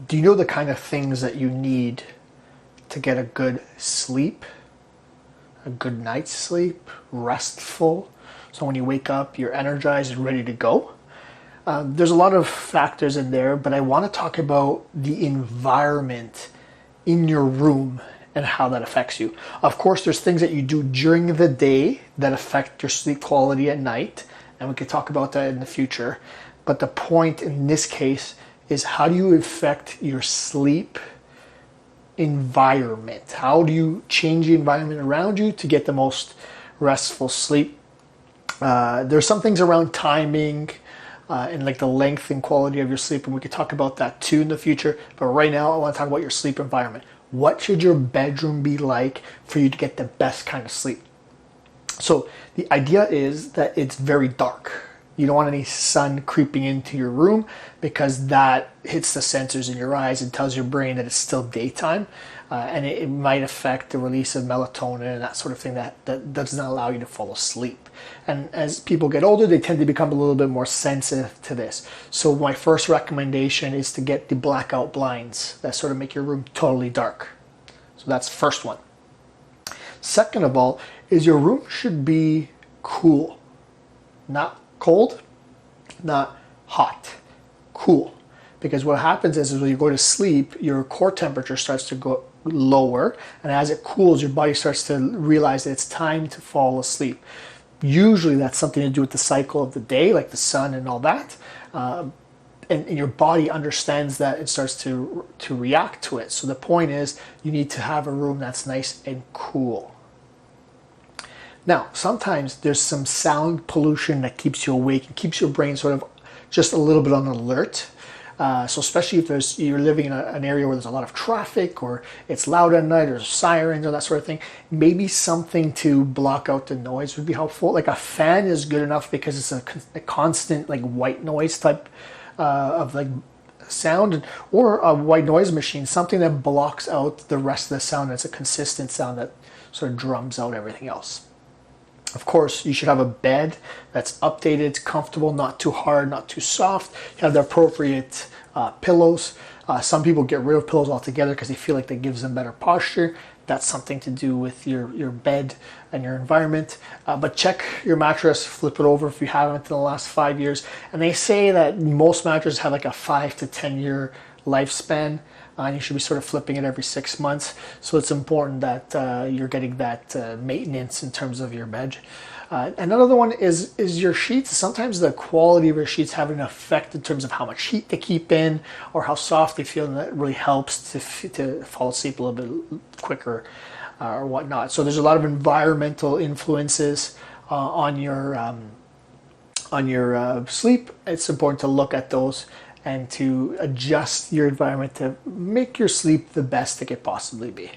Do you know the kind of things that you need to get a good sleep? A good night's sleep, restful, so when you wake up you're energized and ready to go? There's a lot of factors in there, but I want to talk about the environment in your room and how that affects you. Of course, there's things that you do during the day that affect your sleep quality at night, and we could talk about that in the future. But the point in this case is, how do you affect your sleep environment? How do you change the environment around you to get the most restful sleep? There's some things around timing and like the length and quality of your sleep, and we could talk about that too in the future. But right now I want to talk about your sleep environment. What should your bedroom be like for you to get the best kind of sleep? So the idea is that it's very dark. You don't want any sun creeping into your room, because that hits the sensors in your eyes and tells your brain that it's still daytime, and it might affect the release of melatonin and that sort of thing that does not allow you to fall asleep. And as people get older, they tend to become a little bit more sensitive to this. So my first recommendation is to get the blackout blinds that sort of make your room totally dark. So that's the first one. Second of all is your room should be cool, not cold, not hot, cool. Because what happens is when you go to sleep, your core temperature starts to go lower, and as it cools, your body starts to realize that it's time to fall asleep. Usually that's something to do with the cycle of the day, like the sun and all that. And your body understands that and starts to react to it. So the point is, you need to have a room that's nice and cool. Now, sometimes there's some sound pollution that keeps you awake and keeps your brain sort of just a little bit on alert. So especially if you're living in an area where there's a lot of traffic, or it's loud at night, or sirens or that sort of thing, maybe something to block out the noise would be helpful. Like a fan is good enough because it's a constant like white noise type of like sound, or a white noise machine, something that blocks out the rest of the sound. It's a consistent sound that sort of drums out everything else. Of course, you should have a bed that's updated, comfortable, not too hard, not too soft. You have the appropriate pillows. Some people get rid of pillows altogether because they feel like that gives them better posture. That's something to do with your bed and your environment. But check your mattress, flip it over if you haven't in the last 5 years. And they say that most mattresses have like a 5 to 10 year lifespan. And you should be sort of flipping it every 6 months. So it's important that you're getting that maintenance in terms of your bed. Another one is your sheets. Sometimes the quality of your sheets have an effect in terms of how much heat they keep in or how soft they feel, and that really helps to fall asleep a little bit quicker or whatnot. So there's a lot of environmental influences on your sleep. It's important to look at those and to adjust your environment to make your sleep the best it could possibly be.